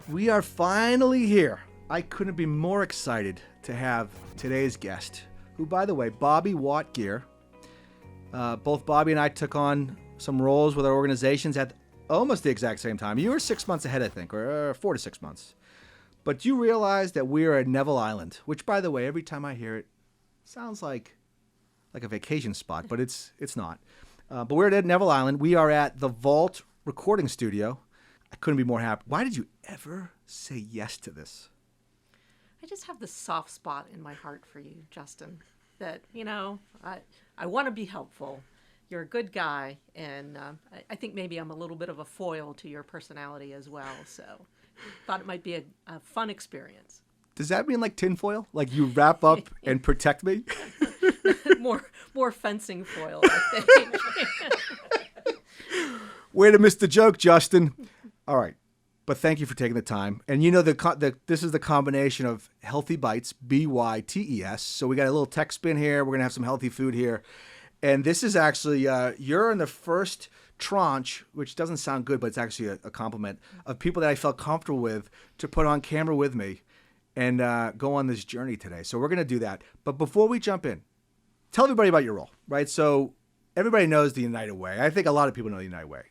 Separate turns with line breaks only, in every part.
We are finally here. I couldn't be more excited to have today's guest, who, by the way, Bobbi Watt Geer. Both Bobbi and I took on some roles with our organizations at almost the exact same time. You were 6 months ahead, I think, or 4 to 6 months. But you realize that we are at Neville Island, which, by the way, every time I hear it, sounds like a vacation spot, but it's not. But we're at Neville Island. We are at the Vault recording studio. I couldn't be more happy. Why did you ever say yes to this?
I just have this soft spot in my heart for you, Justin, that, I want to be helpful. You're a good guy, and I think maybe I'm a little bit of a foil to your personality as well, so thought it might be a fun experience.
Does that mean like tinfoil? Like you wrap up and protect me?
more fencing foil, I think.
Way to miss the joke, Justin. All right. But thank you for taking the time. And you know, this is the combination of Healthy Bytes, B-Y-T-E-S. So we got a little tech spin here. We're going to have some healthy food here. And this is actually, you're in the first tranche, which doesn't sound good, but it's actually a compliment, of people that I felt comfortable with to put on camera with me and go on this journey today. So we're going to do that. But before we jump in, tell everybody about your role, right? So everybody knows the United Way. I think a lot of people know the United Way.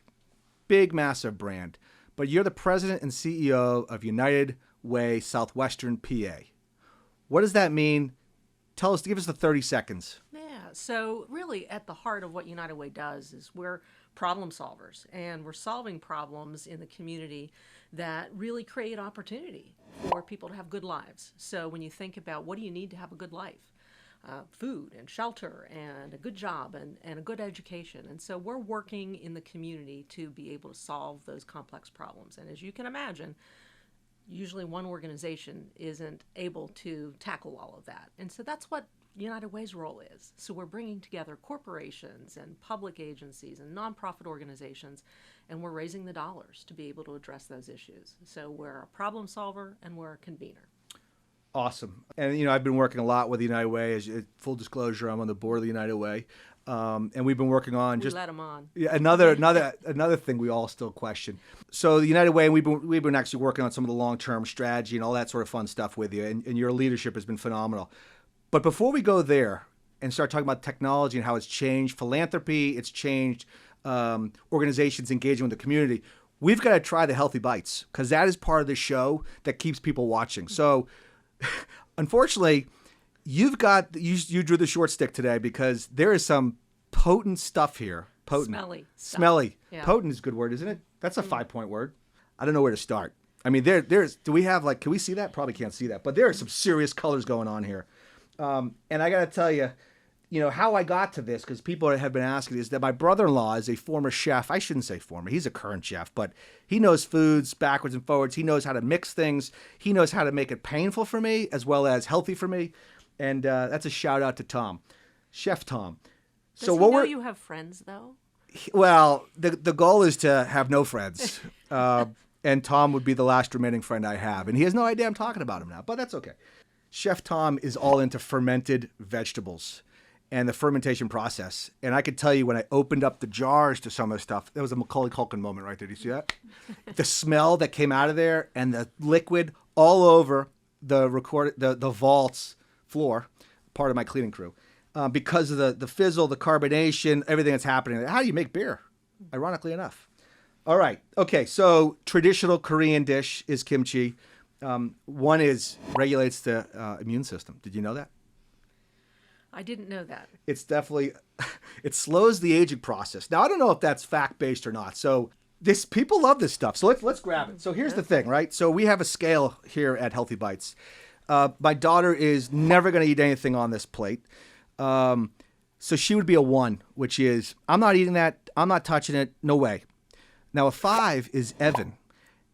Big, massive brand. But you're the president and CEO of United Way Southwestern PA. What does that mean? Give us the 30 seconds.
Yeah, so really at the heart of what United Way does is we're problem solvers, and we're solving problems in the community that really create opportunity for people to have good lives. So when you think about what do you need to have a good life? Food and shelter and a good job and a good education. And so we're working in the community to be able to solve those complex problems. And as you can imagine, usually one organization isn't able to tackle all of that. And so that's what United Way's role is. So we're bringing together corporations and public agencies and nonprofit organizations, and we're raising the dollars to be able to address those issues. So we're a problem solver and we're a convener.
Awesome. And, I've been working a lot with the United Way. As full disclosure, I'm on the board of the United Way. And we've been working on
let them on.
Yeah, another thing we all still question. So the United Way, and we've been actually working on some of the long-term strategy and all that sort of fun stuff with you. And your leadership has been phenomenal. But before we go there and start talking about technology and how it's changed philanthropy, it's changed organizations engaging with the community, we've got to try the Healthy Bytes, because that is part of the show that keeps people watching. So unfortunately, you drew the short stick today, because there is some potent stuff here. Potent. Smelly. Yeah. Potent is a good word, isn't it? That's a 5-point word. I don't know where to start. I mean, do we have can we see that? Probably can't see that, but there are some serious colors going on here. And I got to tell you, how I got to this, because people have been asking, is that my brother-in-law is a former chef. I shouldn't say former. He's a current chef, but he knows foods backwards and forwards. He knows how to mix things. He knows how to make it painful for me as well as healthy for me. And that's a shout out to Tom, Chef Tom.
Does he know you have friends, though?
Well, the goal is to have no friends. And Tom would be the last remaining friend I have. And he has no idea I'm talking about him now, but that's okay. Chef Tom is all into fermented vegetables and the fermentation process. And I could tell you, when I opened up the jars to some of the stuff, that was a Macaulay Culkin moment right there. Do you see that? The smell that came out of there and the liquid all over the vault's floor, part of my cleaning crew, because of the fizzle, the carbonation, everything that's happening. How do you make beer? Ironically enough. All right. Okay. So traditional Korean dish is kimchi. One regulates the immune system. Did you know that?
I didn't know that.
It's definitely, it slows the aging process. Now, I don't know if that's fact-based or not. So people love this stuff. So let's grab it. So here's the thing, right? So we have a scale here at Healthy Bytes. My daughter is never going to eat anything on this plate. So she would be a 1, which is, I'm not eating that. I'm not touching it. No way. Now, a 5 is Evan.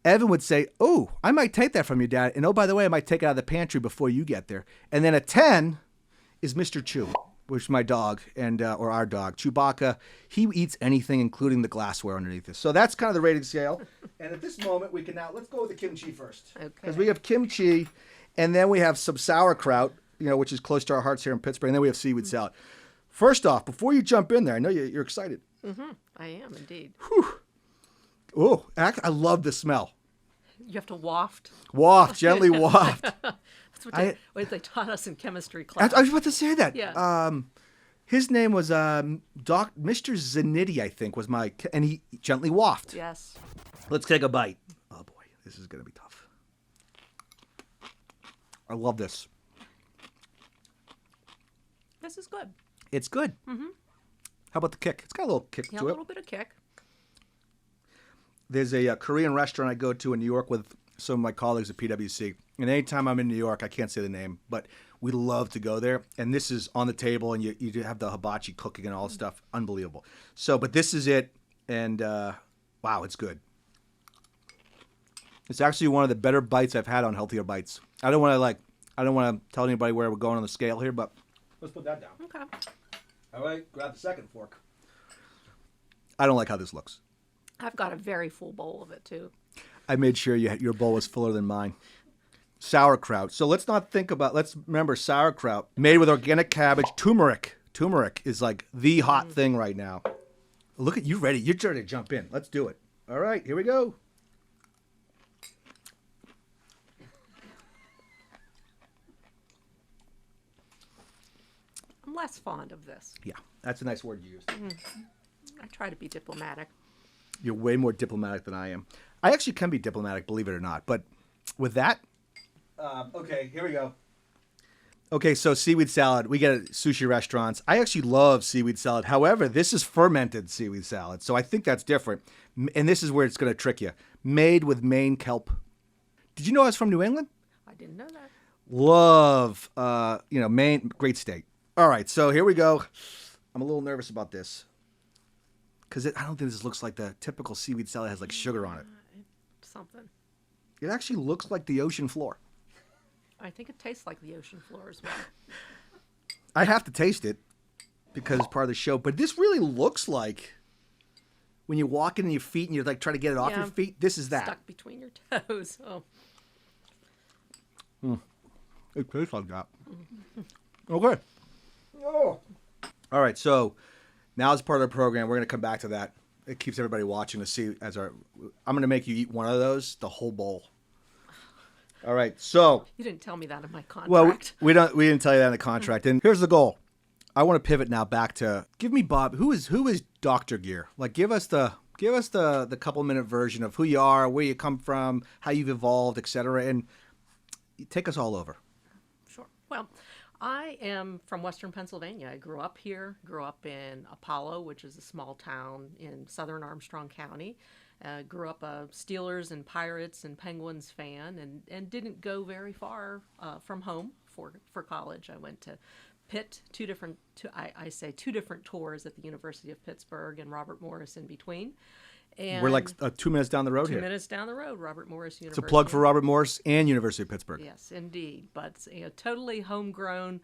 Evan would say, oh, I might take that from you, Dad. And oh, by the way, I might take it out of the pantry before you get there. And then a 10 is Mr. Chew, which is my dog, or our dog, Chewbacca. He eats anything, including the glassware underneath this. So that's kind of the rating scale. And at this moment, let's go with the kimchi first. Okay. Because we have kimchi, and then we have some sauerkraut, which is close to our hearts here in Pittsburgh, and then we have seaweed salad. First off, before you jump in there, I know you're excited.
Mm-hmm. I am, indeed.
Whew. Oh, I love the smell.
You have to waft.
Waft, gently waft.
That's what they taught us in chemistry class.
I was about to say that.
Yeah.
His name was Mr. Zanidi, I think, and he gently waft.
Yes.
Let's take a bite. Oh boy, this is gonna be tough. I love this.
This is good.
It's good. Mm-hmm. How about the kick? It's got a little kick
Yeah,
to
a
it.
little bit of kick.
There's a Korean restaurant I go to in New York with some of my colleagues at PwC. And anytime I'm in New York, I can't say the name, but we love to go there. And this is on the table, and you have the hibachi cooking and all this stuff. Unbelievable. So, but this is it, and wow, it's good. It's actually one of the better bites I've had on Healthier Bites. I don't want to tell anybody where we're going on the scale here, but let's put that down.
Okay.
All right, grab the second fork. I don't like how this looks.
I've got a very full bowl of it, too.
I made sure your bowl was fuller than mine. Sauerkraut. So let's remember sauerkraut made with organic cabbage, turmeric. Turmeric is like the hot thing right now. Look at you ready. You're ready to jump in. Let's do it. All right, here we go.
I'm less fond of this.
Yeah, that's a nice word you used.
I try to be diplomatic.
You're way more diplomatic than I am. I actually can be diplomatic, believe it or not. But with that, okay, here we go. Okay, so seaweed salad. We get it at sushi restaurants. I actually love seaweed salad. However, this is fermented seaweed salad, so I think that's different. And this is where it's going to trick you. Made with Maine kelp. Did you know I was from New England?
I didn't know that.
Love, Maine, great state. All right, so here we go. I'm a little nervous about this because I don't think this looks like the typical seaweed salad has like sugar on it.
Something.
It actually looks like the ocean floor.
I think it tastes like the ocean floor as well.
I have to taste it because it's part of the show, but this really looks like when you walk in your feet and you're like trying to get it off your feet. This is that.
Stuck between your toes. Oh.
It tastes like that. Okay. Oh. All right, so now as part of the program, we're going to come back to that. It keeps everybody watching to see I'm going to make you eat one of those, the whole bowl. All right, so.
You didn't tell me that in my contract.
Well, we didn't tell you that in the contract. And here's the goal. I want to pivot now back to give me Bob. Who is Dr. Geer? Like, give us the couple-minute version of who you are, where you come from, how you've evolved, etc., and take us all over.
Sure. Well, I am from Western Pennsylvania. I grew up here, grew up in Apollo, which is a small town in southern Armstrong County. Grew up a Steelers and Pirates and Penguins fan and didn't go very far from home for college. I went to Pitt, two different tours at the University of Pittsburgh and Robert Morris in between. And
we're like 2 minutes down the road here.
2 minutes down the road, Robert Morris University.
It's a plug for Robert Morris and University of Pittsburgh.
Yes, indeed. But totally homegrown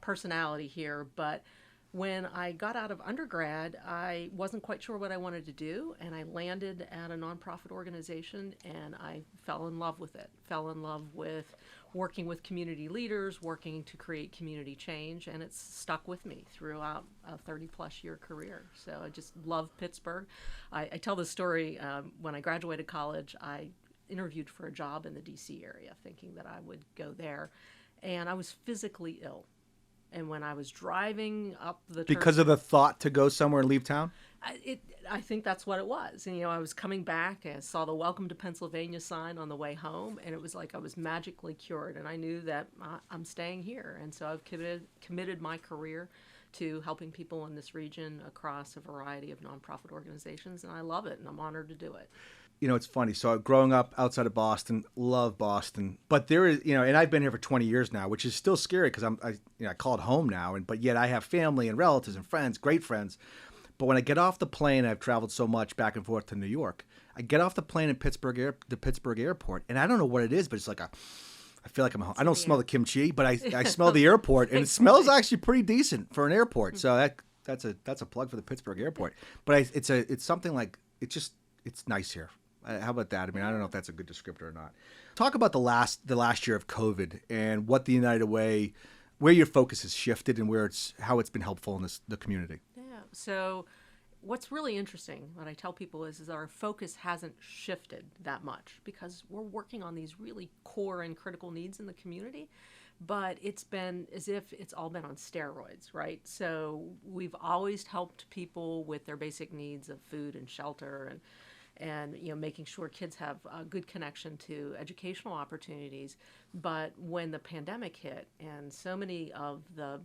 personality here. But when I got out of undergrad, I wasn't quite sure what I wanted to do, and I landed at a nonprofit organization, and I fell in love with it. Fell in love with working with community leaders, working to create community change, and it's stuck with me throughout a 30-plus year career. So I just love Pittsburgh. I tell this story. When I graduated college, I interviewed for a job in the D.C. area, thinking that I would go there, and I was physically ill. And when I was driving up the
because of the thought to go somewhere and leave town?
I think that's what it was. And, I was coming back and I saw the Welcome to Pennsylvania sign on the way home, and it was like I was magically cured. And I knew that I'm staying here. And so I've committed my career to helping people in this region across a variety of nonprofit organizations. And I love it, and I'm honored to do it.
It's funny. So growing up outside of Boston, love Boston, but there is, and I've been here for 20 years now, which is still scary because I call it home now, but yet I have family and relatives and friends, great friends. But when I get off the plane, I've traveled so much back and forth to New York. I get off the plane at the Pittsburgh airport, and I don't know what it is, but it's like I feel like I'm home. I don't smell the kimchi, but I smell the airport, and it smells actually pretty decent for an airport. So that's a plug for the Pittsburgh airport. But it's something like it's nice here. How about that? I mean, I don't know if that's a good descriptor or not. Talk about the last year of COVID and what the United Way, where your focus has shifted and how it's been helpful in the community.
Yeah. So what's really interesting, what I tell people is our focus hasn't shifted that much because we're working on these really core and critical needs in the community, but it's been as if it's all been on steroids, right? So we've always helped people with their basic needs of food and shelter and making sure kids have a good connection to educational opportunities. But when the pandemic hit and so many of the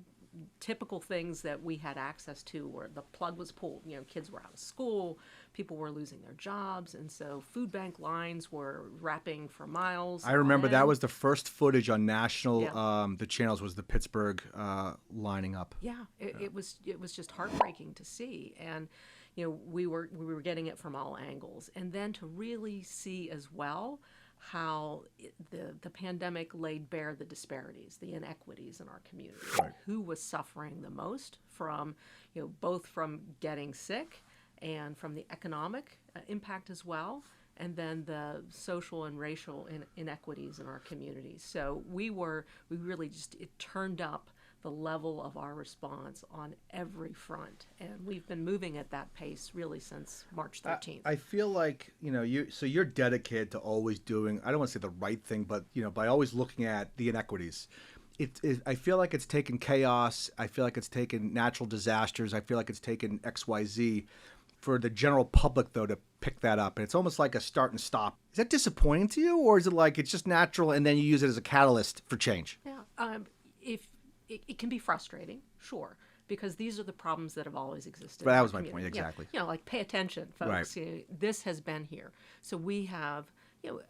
typical things that we had access to where the plug was pulled, kids were out of school, people were losing their jobs, and so food bank lines were wrapping for miles.
I remember that was the first footage on national, the channels was the Pittsburgh lining up.
Yeah, it was just heartbreaking to see. And we were getting it from all angles, and then to really see as well how the pandemic laid bare the disparities, the inequities in our community.
Right.
Who was suffering the most from, both from getting sick and from the economic impact as well, and then the social and racial inequities in our communities. So we really just, it turned up the level of our response on every front. And we've been moving at that pace really since March 13th.
I feel like, you're dedicated to always doing, I don't want to say the right thing, but, by always looking at the inequities. I feel like it's taken chaos. I feel like it's taken natural disasters. I feel like it's taken XYZ for the general public, though, to pick that up. And it's almost like a start and stop. Is that disappointing to you? Or is it like it's just natural and then you use it as a catalyst for change?
Yeah. It can be frustrating, sure, because these are the problems that have always existed.
But that was my point, exactly.
Like pay attention, folks.
Right.
This has been here. So we have,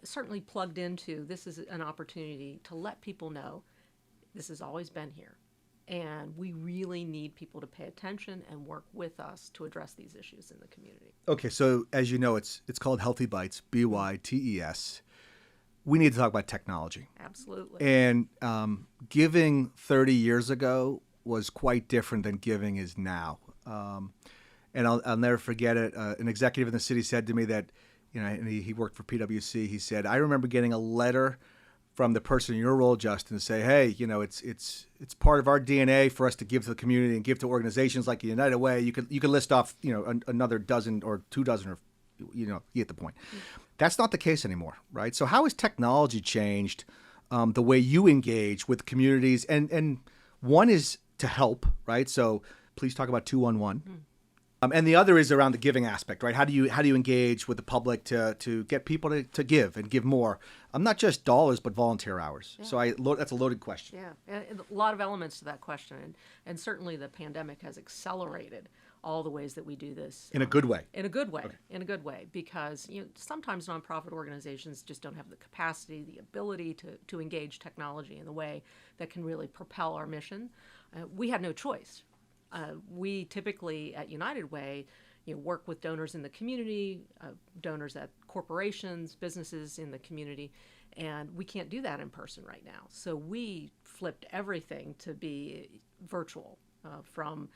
certainly plugged into this is an opportunity to let people know this has always been here. And we really need people to pay attention and work with us to address these issues in the community.
Okay, so as you know, it's called Healthy Bytes, BYTES. We need to talk about technology.
Absolutely.
And giving 30 years ago was quite different than giving is now. And I'll never forget it. An executive in the city said to me that, and he worked for PwC. He said, I remember getting a letter from the person in your role, Justin, to say, hey, it's part of our DNA for us to give to the community and give to organizations like the United Way. You could list off, another dozen or 2 dozen or, you get the point. Mm-hmm. That's not the case anymore, right? So how has technology changed the way you engage with communities? And one is to help, right? So please talk about 211. And the other is around the giving aspect, right? How do you engage with the public to get people to give and give more? Not just dollars, but volunteer hours. Yeah. So that's a loaded question.
Yeah, and a lot of elements to that question. And certainly the pandemic has accelerated all the ways that we do this.
In a good way.
In a good way.
Okay.
In a good way. Because sometimes nonprofit organizations just don't have the capacity, the ability to engage technology in the way that can really propel our mission. We had no choice. We typically at United Way work with donors in the community, donors at corporations, businesses in the community, and we can't do that in person right now. So we flipped everything to be virtual, from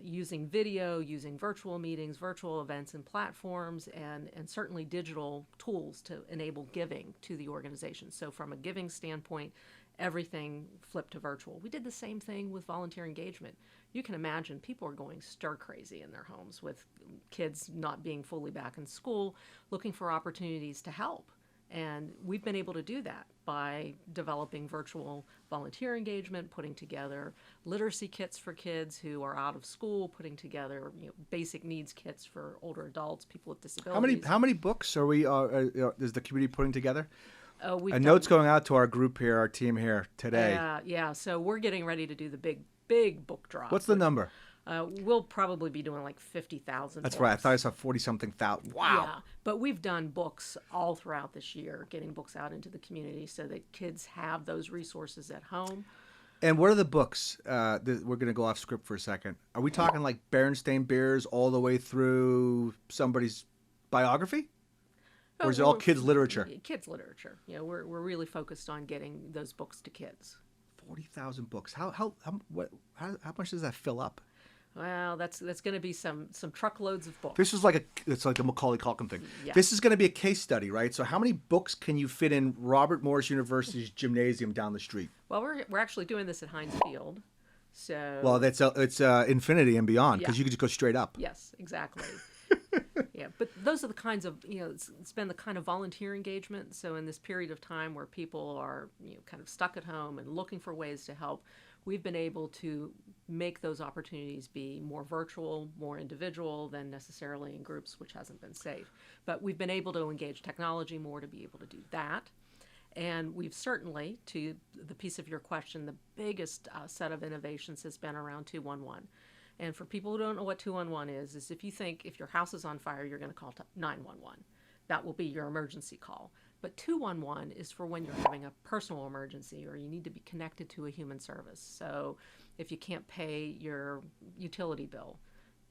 using video, using virtual meetings, virtual events and platforms, and certainly digital tools to enable giving to the organization. So from a giving standpoint, everything flipped to virtual. We did the same thing with volunteer engagement. You can imagine people are going stir crazy in their homes with kids not being fully back in school, looking for opportunities to help. And we've been able to do that by developing virtual volunteer engagement, putting together literacy kits for kids who are out of school, putting together basic needs kits for older adults, people with disabilities.
How many books is the community putting together?
A
note's going out to our group here, our team here today.
Yeah. So we're getting ready to do the big book drop.
What's the number?
We'll probably be doing like 50,000
That's
books.
right. I thought I saw 40-something thousand. Wow.
Yeah, but we've done books all throughout this year, getting books out into the community so that kids have those resources at home.
And what are the books? We're going to go off script for a second. Are we talking like Berenstain Bears all the way through somebody's biography? Or is it all kids' literature?
Kids' literature. We're really focused on getting those books to kids.
40,000 books. How much does that fill up?
Well, that's going to be some truckloads of books.
This is it's like the Macaulay Culkin thing.
Yeah.
This is going to be a case study, right? So how many books can you fit in Robert Morris University's gymnasium down the street?
Well, we're actually doing this at Heinz Field. So
Well, it's infinity and beyond, because
Yeah.
you can just go straight up.
yes, exactly. Yeah, but those are the kinds of, it's been the kind of volunteer engagement. So in this period of time where people are, kind of stuck at home and looking for ways to help, we've been able to make those opportunities be more virtual, more individual than necessarily in groups, which hasn't been safe. But we've been able to engage technology more to be able to do that. And we've certainly, to the piece of your question, the biggest set of innovations has been around 211. And for people who don't know what 211 is if you think if your house is on fire, you're going to call 911. That will be your emergency call. But 211 is for when you're having a personal emergency or you need to be connected to a human service. So if you can't pay your utility bill,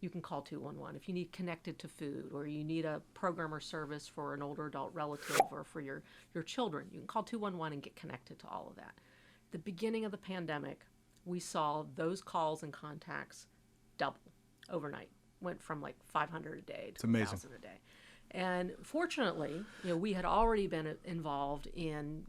you can call 211. If you need connected to food or you need a program or service for an older adult relative or for your children, you can call 211 and get connected to all of that. The beginning of the pandemic, we saw those calls and contacts double overnight. Went from like 500 a day to 1,000 a day. And fortunately, we had already been involved in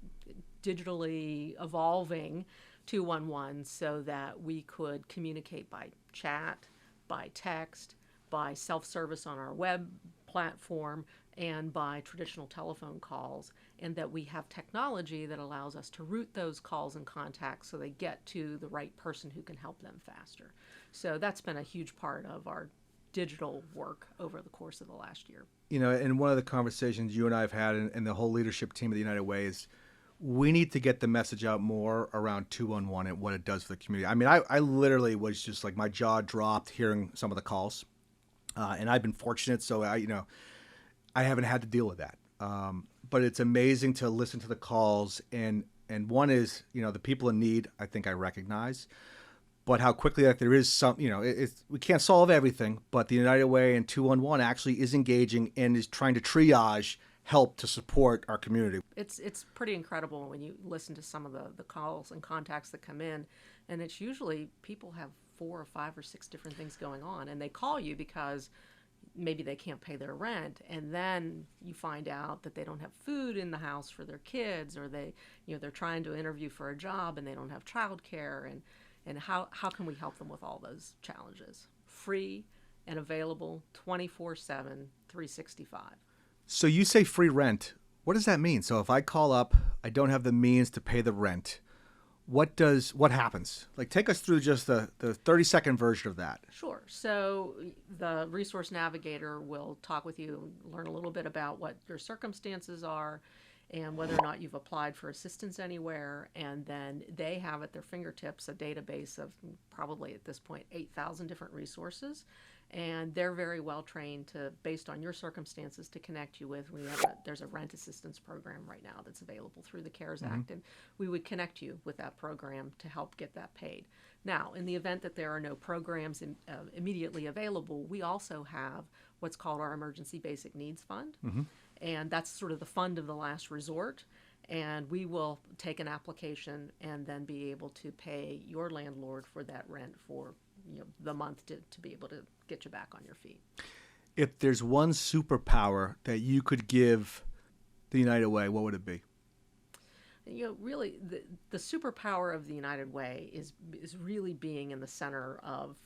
digitally evolving 211 so that we could communicate by chat, by text, by self-service on our web platform, and by traditional telephone calls, and that we have technology that allows us to route those calls and contacts so they get to the right person who can help them faster. So that's been a huge part of our digital work over the course of the last year.
And one of the conversations you and I have had and the whole leadership team of the United Way is we need to get the message out more around 211 and what it does for the community. I mean, I literally was just like, my jaw dropped hearing some of the calls. And I've been fortunate, so I haven't had to deal with that. But it's amazing to listen to the calls, and one is, the people in need, I think I recognize, but how quickly that there is some, we can't solve everything, but the United Way and 211 actually is engaging and is trying to triage help to support our community.
It's pretty incredible when you listen to some of the calls and contacts that come in, and it's usually people have 4 or 5 or 6 different things going on, and they call you because maybe they can't pay their rent, and then you find out that they don't have food in the house for their kids, or they're trying to interview for a job and they don't have childcare, and how can we help them with all those challenges? Free and available 24/7, 365.
So you say free rent. What does that mean? So if I call up, I don't have the means to pay the rent, what happens? Like, take us through just the 30-second version of that.
Sure. So the resource navigator will talk with you, learn a little bit about what your circumstances are and whether or not you've applied for assistance anywhere. And then they have at their fingertips a database of probably at this point 8,000 different resources. And they're very well trained to, based on your circumstances, to connect you with. There's a rent assistance program right now that's available through the CARES Act, and we would connect you with that program to help get that paid. Now, in the event that there are no programs immediately available, we also have what's called our Emergency Basic Needs Fund, and that's sort of the fund of the last resort. And we will take an application and then be able to pay your landlord for that rent for the month to be able to get you back on your feet.
If there's one superpower that you could give the United Way, what would it be?
Really, the superpower of the United Way is really being in the center of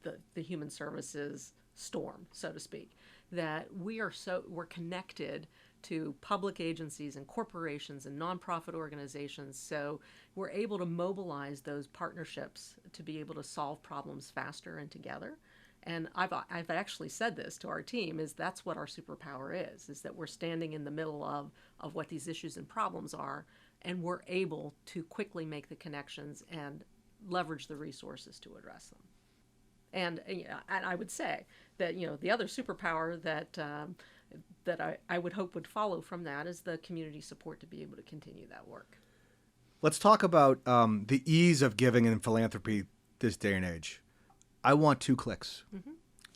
the human services storm, so to speak. That we're connected to public agencies and corporations and nonprofit organizations, so we're able to mobilize those partnerships to be able to solve problems faster and together. And I've actually said this to our team, is that's what our superpower is that we're standing in the middle of what these issues and problems are, and we're able to quickly make the connections and leverage the resources to address them. And I would say that the other superpower that I would hope would follow from that is the community support to be able to continue that work.
Let's talk about the ease of giving in philanthropy this day and age. I want 2 clicks.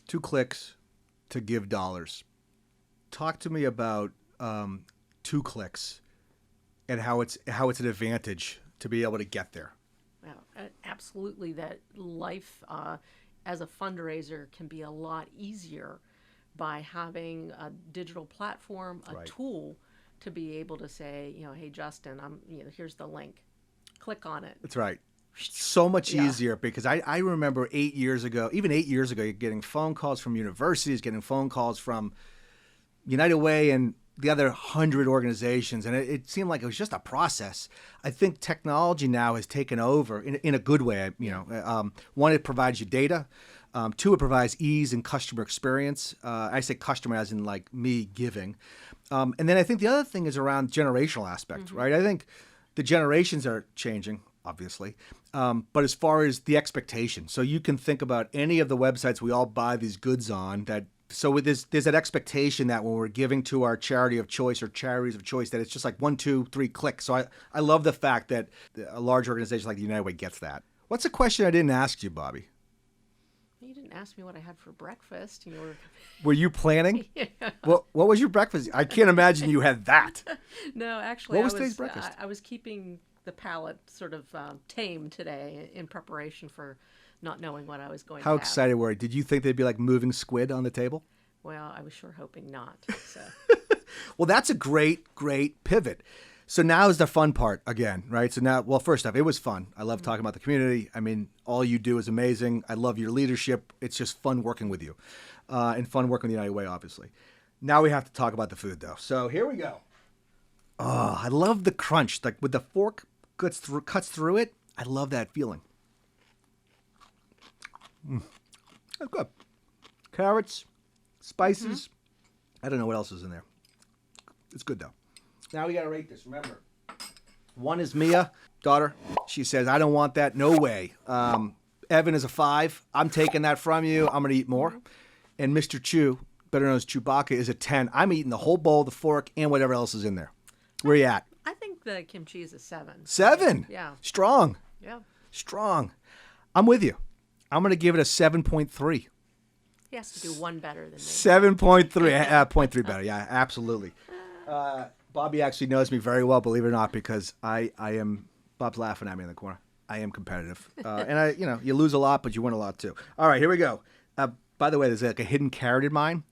2 clicks to give dollars. Talk to me about 2 clicks and how it's an advantage to be able to get there.
Well, absolutely, that life as a fundraiser can be a lot easier by having a digital platform, a tool to be able to say, hey, Justin, here's the link. Click on it.
That's right. so much
Yeah.
easier because I remember 8 years ago, even 8 years ago, getting phone calls from universities, getting phone calls from United Way and the other 100 organizations, and it seemed like it was just a process. I think technology now has taken over in a good way. One, it provides you data. Two, it provides ease and customer experience. I say customer as in like me giving. And then I think the other thing is around generational aspect, right? I think the generations are changing, obviously. But as far as the expectation, so you can think about any of the websites we all buy these goods on that. So there's that expectation that when we're giving to our charity of choice or charities of choice, that it's just like 1, 2, 3 clicks. So I love the fact that a large organization like the United Way gets that. What's a question I didn't ask you, Bobbi?
You didn't ask me what I had for breakfast.
Were you planning?
Yeah.
What was your breakfast? I can't imagine you had that.
No, actually,
What was today's breakfast?
I was keeping the palate sort of tame today in preparation for not knowing what I was going to
How
have.
excited were you? Did you think they'd be like moving squid on the table?
Well, I was sure hoping not. So.
Well, that's a great pivot. So now is the fun part again, right? So now, well, first off, it was fun. I love talking about the community. I mean, all you do is amazing. I love your leadership. It's just fun working with you and fun working with the United Way, obviously. Now we have to talk about the food, though. So here we go. Oh, I love the crunch. Like with the fork cuts through it. I love that feeling. That's good. Carrots, spices. I don't know what else is in there. It's good, though. Now we got to rate this. Remember, 1 is Mia, daughter. She says, I don't want that. No way. Evan is a 5. I'm taking that from you. I'm going to eat more. And Mr. Chew, better known as Chewbacca, is a 10. I'm eating the whole bowl, the fork, and whatever else is in there. Where you at?
I think the kimchi is a 7.
7?
Yeah.
Strong.
Yeah.
Strong. I'm with you. I'm going to give it a 7.3.
He has to do one better than me.
7.3. 0.3 better. Yeah, absolutely. Bobbi actually knows me very well, believe it or not, because I am, Bob's laughing at me in the corner. I am competitive. And you lose a lot, but you win a lot too. All right, here we go. By the way, there's like a hidden carrot in mine.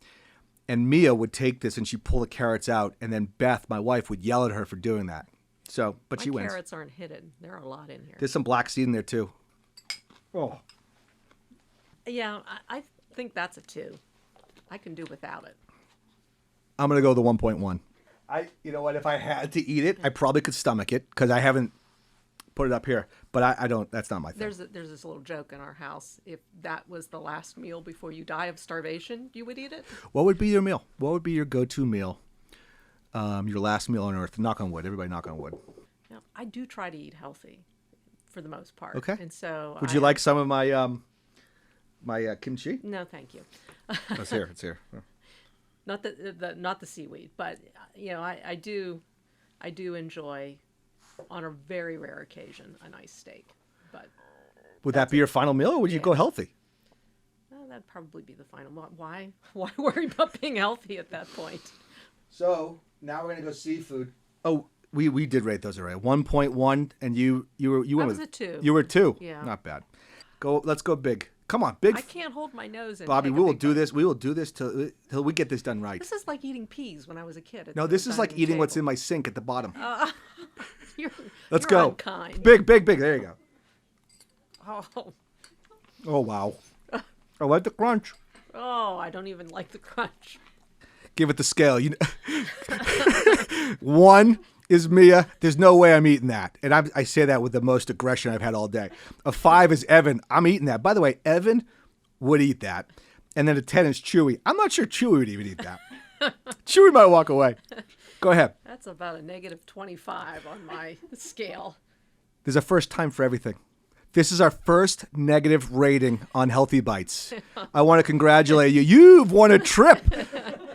And Mia would take this and she'd pull the carrots out. And then Beth, my wife, would yell at her for doing that. So, but she wins.
Carrots aren't hidden. There are a lot in here.
There's some black seed in there too. Oh.
Yeah, I think that's a 2. I can do without it.
I'm going to go the 1.1. You know what? If I had to eat it, I probably could stomach it because I haven't put it up here. But I don't. That's not my thing.
There's this little joke in our house. If that was the last meal before you die of starvation, you would eat it.
What would be your meal? What would be your go-to meal? Your last meal on earth. Knock on wood. Everybody knock on wood.
Now, I do try to eat healthy, for the most part.
Okay.
And so,
would you like some of my my kimchi?
No, thank you.
It's here. It's here.
Not the seaweed, but I do enjoy, on a very rare occasion, a nice steak. But
would that be your final meal, or would you go healthy?
That'd probably be the final. Why worry about being healthy at that point?
So now we're gonna go seafood. Oh, we did rate those already. 1.1, and you went
was
with
a 2.
You were 2.
Yeah.
Not bad. Let's go big. Come on, big.
I can't hold my nose in.
Bobbi, we will do this. We will do this till we get this done right.
This is like eating peas when I was a kid.
No, this is like eating what's in my sink at the bottom. Let's
you're
go.
Unkind.
Big. There you go.
Oh.
Oh, wow. I like the crunch.
Oh, I don't even like the crunch.
Give it the scale. 1 is Mia. There's no way I'm eating that. And I say that with the most aggression I've had all day. A 5 is Evan. I'm eating that. By the way, Evan would eat that. And then a 10 is Chewy. I'm not sure Chewy would even eat that. Chewy might walk away. Go ahead.
That's about a -25 on my scale.
There's a first time for everything. This is our first negative rating on Healthy Bytes. I want to congratulate you. You've won a trip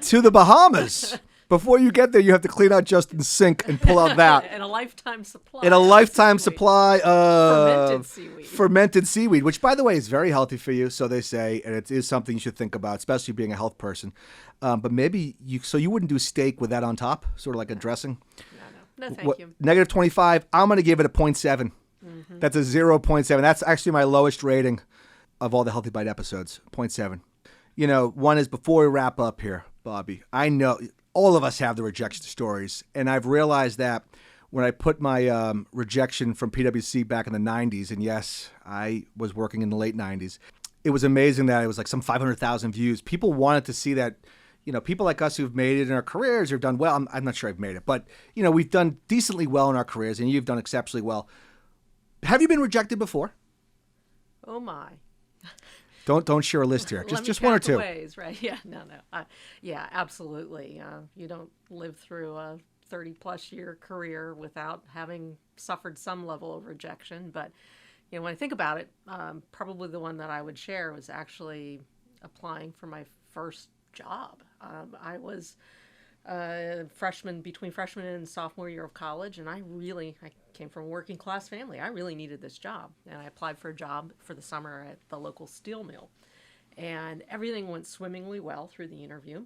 to the Bahamas. Before you get there, you have to clean out Justin's sink and pull out that.
And a lifetime supply.
And a lifetime supply of
fermented seaweed.
Fermented seaweed, which, by the way, is very healthy for you, so they say, and it is something you should think about, especially being a health person. But maybe you wouldn't do steak with that on top, sort of like a dressing?
No, thank you.
-25, I'm going to give it a 0.7.
Mm-hmm.
That's a 0.7. That's actually my lowest rating of all the Healthy Bite episodes, 0.7. One is before we wrap up here, Bobbi. I know all of us have the rejection stories, and I've realized that when I put my rejection from PwC back in the 90s, and yes, I was working in the late 90s, it was amazing that it was like some 500,000 views. People wanted to see that, people like us who've made it in our careers, who've done well. I'm not sure I've made it, but, we've done decently well in our careers, and you've done exceptionally well. Have you been rejected before?
Oh, my.
Don't share a list here. Just one or two.
Ways, right? Yeah, no. Yeah, absolutely. You don't live through a 30-plus year career without having suffered some level of rejection. But, when I think about it, probably the one that I would share was actually applying for my first job. I was between freshman and sophomore year of college, and I came from a working class family. I really needed this job, and I applied for a job for the summer at the local steel mill, and everything went swimmingly well through the interview.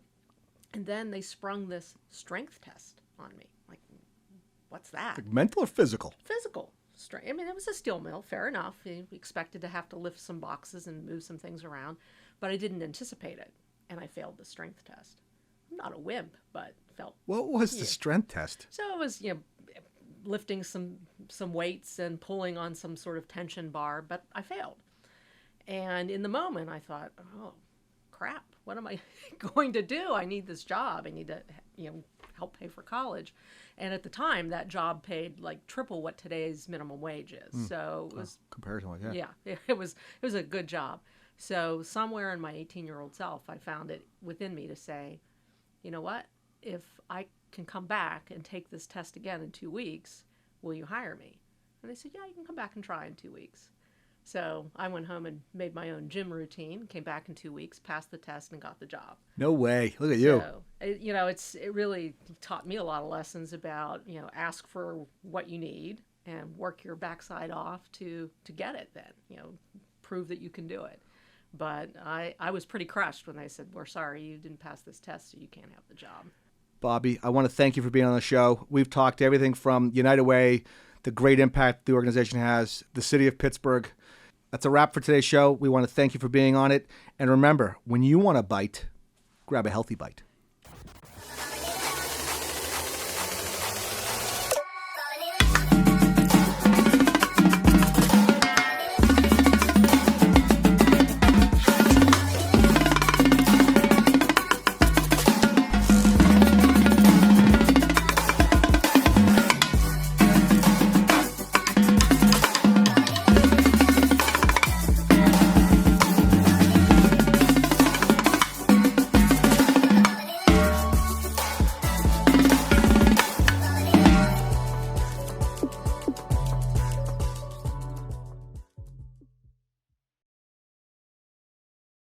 And then they sprung this strength test on me. Like, what's that?
Like mental or physical?
Physical strength. I mean, it was a steel mill, fair enough. We expected to have to lift some boxes and move some things around, but I didn't anticipate it, and I failed the strength test. I'm not a wimp, but felt.
What was the strength test?
So it was, lifting some weights and pulling on some sort of tension bar, but I failed. And in the moment, I thought, oh, crap, what am I going to do? I need this job. I need to, help pay for college. And at the time, that job paid like triple what today's minimum wage is. So it was
comparatively,
yeah, it was a good job. So somewhere in my 18-year-old self, I found it within me to say, you know what? If I can come back and take this test again in 2 weeks, will you hire me? And they said, yeah, you can come back and try in 2 weeks. So I went home and made my own gym routine, came back in 2 weeks, passed the test, and got the job.
No way. Look at you.
So, it really taught me a lot of lessons about, ask for what you need and work your backside off to get it then, prove that you can do it. But I was pretty crushed when they said, we're sorry, you didn't pass this test, so you can't have the job.
Bobbi, I want to thank you for being on the show. We've talked everything from United Way, the great impact the organization has, the city of Pittsburgh. That's a wrap for today's show. We want to thank you for being on it. And remember, when you want a bite, grab a healthy bite.